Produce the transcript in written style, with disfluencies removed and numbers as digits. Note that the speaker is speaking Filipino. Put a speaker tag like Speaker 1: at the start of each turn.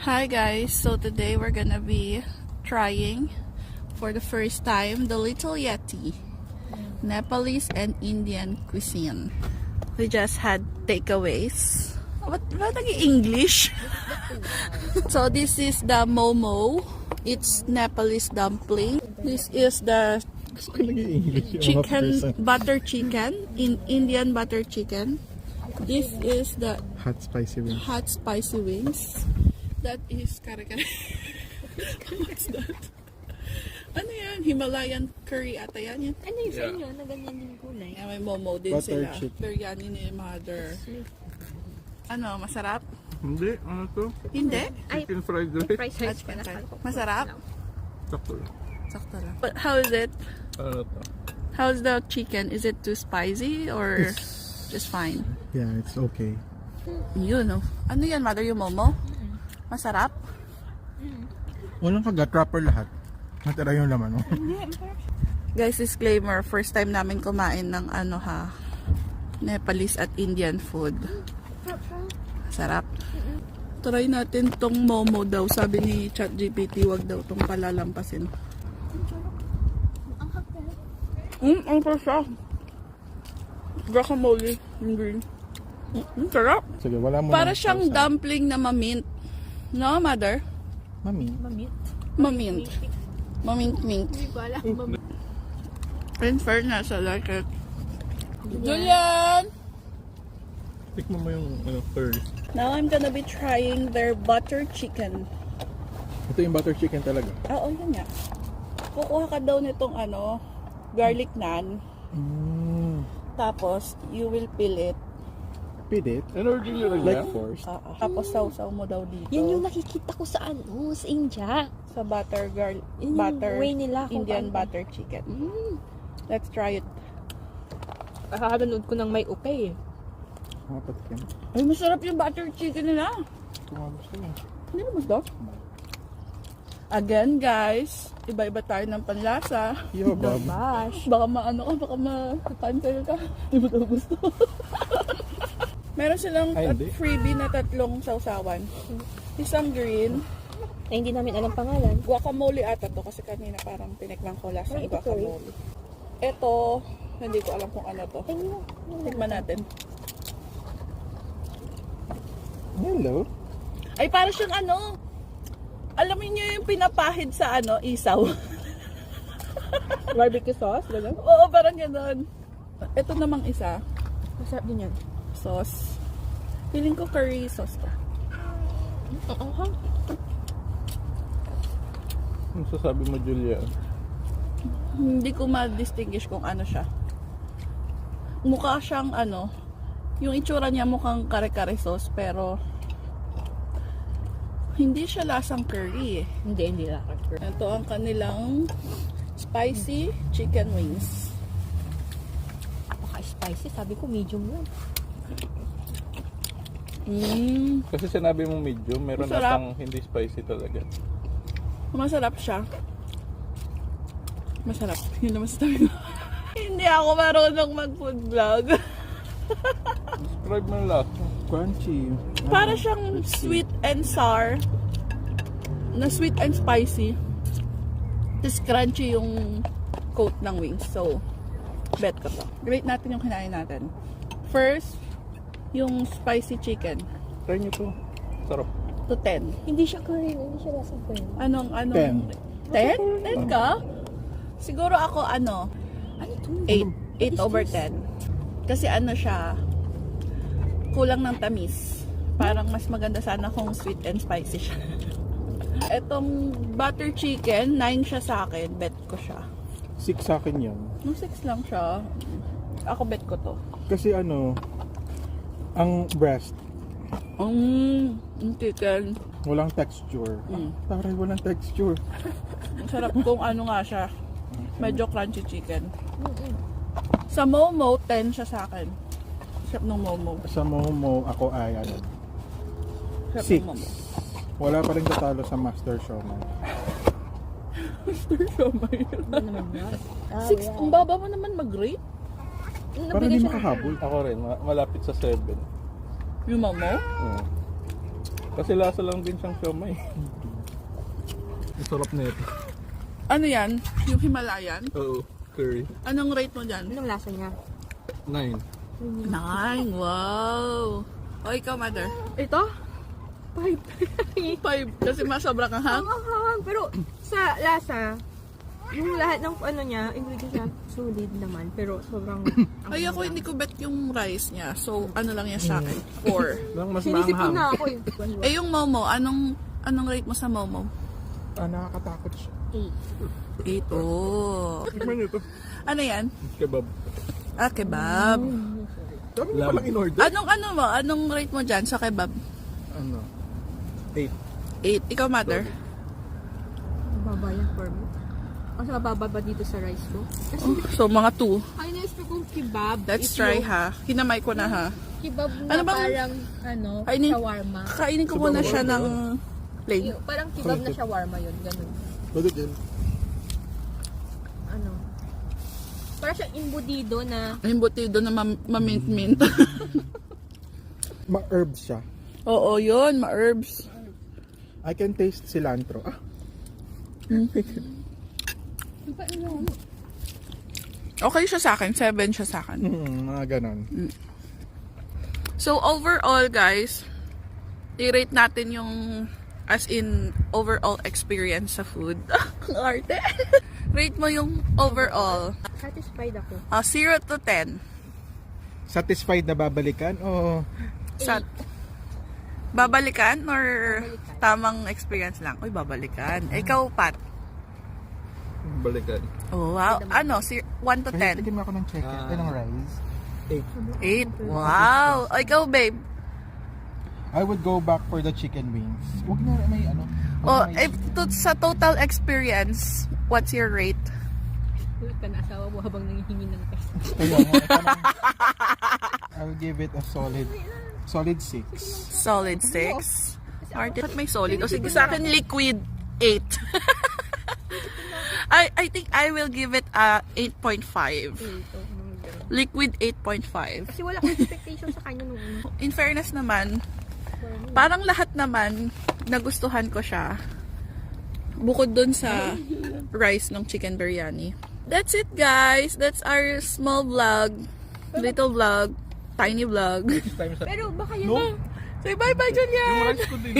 Speaker 1: Hi guys, so today we're gonna be trying for the first time the Little Yeti, Nepalese and Indian cuisine. We just had takeaways. What English? So this is the momo. It's Nepalese dumpling. This is the chicken, butter chicken, in Indian butter chicken. This is the
Speaker 2: Hot spicy wings.
Speaker 1: That is kare-kare. What's that? Ano yan? Himalayan curry ata yan.
Speaker 3: Ano yung sa inyo na ganyan din kulay?
Speaker 1: Yeah, may momo din
Speaker 2: Butter
Speaker 1: sila.
Speaker 2: chicken.
Speaker 1: Biryani ni mother. Ano, masarap?
Speaker 2: Hindi, ano to?
Speaker 1: Hindi?
Speaker 2: Chicken fried rice.
Speaker 3: Price rice ka na.
Speaker 1: Masarap?
Speaker 2: Sakto lang.
Speaker 1: Sakto lang. But how is it?
Speaker 2: Ano to?
Speaker 1: How's the chicken? Is it too spicy or just fine?
Speaker 2: Yeah, it's okay.
Speaker 1: Yun, no? Ano yan, mother? Yung momo? Masarap?
Speaker 2: Walang kagat, proper lahat. Natira yung laman, no?
Speaker 1: Guys, disclaimer, first time namin kumain ng ano ha, Nepalese at Indian food. Sarap. Try natin tong momo daw. Sabi ni ChatGPT, wag daw tong palalampasin. Ang pa siya. Guacamole, yung green. Sarap.
Speaker 2: Sige, wala mo
Speaker 1: Para
Speaker 2: ng
Speaker 1: siyang
Speaker 2: sauce,
Speaker 1: dumpling na mamint. No, mother?
Speaker 2: Mami.
Speaker 3: Mamit.
Speaker 1: Mamint. Mamint-mint.
Speaker 3: Hindi ko alam.
Speaker 1: In fairness, I like it. Julian!
Speaker 2: Tikman mo yung first.
Speaker 1: Now I'm gonna be trying their butter chicken.
Speaker 2: Ito yung butter chicken talaga.
Speaker 1: Oo, yun nga. Kukuha ka daw nitong ano, garlic naan. Tapos, you will peel it.
Speaker 2: Pid it? Like force.
Speaker 1: Tapos, sausaw mo daw dito.
Speaker 3: Yan yung nakikita ko sa ano, sa India.
Speaker 1: Sa butter,
Speaker 3: Yun yung
Speaker 1: butter,
Speaker 3: way nila kung
Speaker 1: Indian
Speaker 3: paano.
Speaker 1: butter chicken. Let's try it.
Speaker 3: Kakanood ko ng may upay eh.
Speaker 2: Mga patikin.
Speaker 1: Ay, masarap yung butter chicken nila.
Speaker 2: Kumabos ka lang.
Speaker 1: Hindi mo gusto? Again, guys, iba-iba tayo ng panlasa.
Speaker 2: Yo, Bob.
Speaker 3: Bash.
Speaker 1: Baka maano ka, baka ma-cancel ka. Hindi mo daw gusto. Meron silang
Speaker 2: Ay, hindi.
Speaker 1: freebie na 3 sausawan. Isang green,
Speaker 3: Ay, hindi namin alam pangalan.
Speaker 1: guacamole ata to kasi kanina parang tinikman ko last
Speaker 3: Ay,
Speaker 1: ng
Speaker 3: ito,
Speaker 1: guacamole. Ito, hindi ko alam kung ano to.
Speaker 3: Tingnan mo.
Speaker 1: Tikman natin.
Speaker 2: Hello.
Speaker 1: Ay, para siyang ano, alam niyo yung pinapahid sa ano, isaw.
Speaker 3: Barbecue sauce, gano'n?
Speaker 1: Oo, parang gano'n. Ito namang isa,
Speaker 3: Masarap din yan.
Speaker 1: sauce. Feeling ko curry sauce to.
Speaker 3: Oo.
Speaker 2: Ano sasabi mo, Julia?
Speaker 1: Hindi ko ma-distinguish kung ano siya. Mukha siyang ano, yung itsura niya mukhang kare-kare sauce pero hindi siya lasang curry eh.
Speaker 3: Hindi lakad.
Speaker 1: Ito ang kanilang spicy chicken wings.
Speaker 3: Napaka-spicy. Sabi ko medium lang.
Speaker 2: Kasi sinabi mo medium, meron
Speaker 1: Masarap.
Speaker 2: natang hindi spicy talaga.
Speaker 1: Masarap siya. Masarap. Yun naman sabi ko. Hindi ako marunong mag-food vlog.
Speaker 2: Describe mo lang. Crunchy.
Speaker 1: Para siyang sweet and sour. Na sweet and spicy. Tapos crunchy yung coat ng wings. So, bet ko to. Rate natin yung kinain natin. First, yung spicy chicken.
Speaker 2: Try nyo to. Sarap.
Speaker 1: To 10.
Speaker 3: Hindi siya curry. Hindi siya lasang curry.
Speaker 1: Anong? 10? 10 ka? Siguro ako ano,
Speaker 3: Ano ito?
Speaker 1: 8 over 10. Kasi ano siya, kulang ng tamis. Parang mas maganda sana kung sweet and spicy siya. Etong butter chicken, 9 siya sa akin. Bet ko siya.
Speaker 2: 6 sa akin yan.
Speaker 1: No, 6 lang siya. Ako bet ko to.
Speaker 2: Kasi ano, ang breast,
Speaker 1: Yung chicken.
Speaker 2: walang texture. Taray, walang texture.
Speaker 1: Ang sarap kung ano nga siya. Medyo crunchy chicken. Sa momo, 10 siya sa akin. Sarap ng momo.
Speaker 2: Sa momo, ako ay ano,
Speaker 1: Sarap
Speaker 2: 6.
Speaker 1: ng momo.
Speaker 2: Wala pa rin tatalo sa Master Showman.
Speaker 3: Ano naman yan?
Speaker 1: 6, ang baba mo naman mag-rate.
Speaker 2: Para di makahabol. Ako rin, malapit sa 7.
Speaker 1: Yung momo?
Speaker 4: Kasi lasa lang din siyang siomay. Ang sarap na ito.
Speaker 1: Ano yan? Yung Himalayan?
Speaker 4: Oo, curry.
Speaker 1: Anong rate mo dyan?
Speaker 3: Anong lasa niya?
Speaker 4: 9.
Speaker 1: 9. Wow. O ikaw, mother?
Speaker 3: Ito?
Speaker 1: 5. Kasi masobra kang hang?
Speaker 3: Ang pero sa lasa, yung lahat ng ano niya, ingredients niya, solid naman. Pero sobrang...
Speaker 1: Ay, ako hindi ko bet yung rice niya. So, ano lang yan sa akin? 4.
Speaker 4: Lang mas
Speaker 3: Sinisip ko
Speaker 4: maanghang.
Speaker 3: na ako eh.
Speaker 1: Eh, yung momo, anong rate mo sa momo?
Speaker 2: Nakakatakot siya.
Speaker 1: 8. Oh.
Speaker 4: Tikman ito.
Speaker 1: Ano yan?
Speaker 4: Kebab.
Speaker 1: Ah, kebab.
Speaker 2: Dami mo palang in-order.
Speaker 1: Anong rate mo dyan sa kebab?
Speaker 4: Ano? 8.
Speaker 1: 8. Ikaw, mother?
Speaker 3: Mababa yan for me. Kasi mababa ba dito sa rice ko? Kasi
Speaker 1: So, mga 2.
Speaker 3: ay na-gusto kong kebab.
Speaker 1: Let's
Speaker 3: is
Speaker 1: try
Speaker 3: yung
Speaker 1: ha. Kinamay ko na ha.
Speaker 3: Kebab na
Speaker 1: Ano bang-
Speaker 3: parang shawarma.
Speaker 1: Kainin ko muna siya ng plain.
Speaker 3: Yung, parang kebab na shawarma yun, ganun.
Speaker 2: Bakit yan?
Speaker 3: Ano? Parang siyang imbudido na
Speaker 1: Imbutido na mamint-mint.
Speaker 2: Ma-herbs siya.
Speaker 1: Oo, yun. Ma-herbs.
Speaker 2: I can taste cilantro.
Speaker 1: Okay siya sa akin. 7 siya sa akin.
Speaker 2: Mga ganon.
Speaker 1: So, overall, guys, i-rate natin yung as in overall experience sa food. Ang arte. Rate mo yung overall.
Speaker 3: satisfied ako.
Speaker 1: 0 to 10.
Speaker 2: Satisfied na babalikan o
Speaker 1: Sa babalikan or tamang experience lang? Uy, babalikan. Ikaw, Pat.
Speaker 4: Balikan.
Speaker 1: Oh, wow. Ano? 1 to 10?
Speaker 2: Tignan mo ako ng chicken. Ng rice.
Speaker 1: 8. Wow. O, ikaw, babe.
Speaker 2: I would go back for the chicken wings. Huwag na may ano.
Speaker 1: Oh, sa total experience, what's your rate?
Speaker 3: Tulad ka na asawa mo habang nangihingi ng pesa.
Speaker 2: Kaya nga, I'll give it a solid 6.
Speaker 1: Solid 6. Arte, ba't may solid? O sige, sa akin, liquid 8. I think I will give it a 8.5. Liquid 8.5.
Speaker 3: Kasi wala akong expectation sa kanya nung una.
Speaker 1: In fairness naman, parang lahat naman nagustuhan ko siya. Bukod dun sa rice ng chicken biryani. That's it, guys. That's our small vlog. Little vlog. Tiny vlog.
Speaker 3: Pero baka yan
Speaker 4: No.
Speaker 3: na.
Speaker 1: Say bye-bye, Julian!
Speaker 4: Yung rice ko din.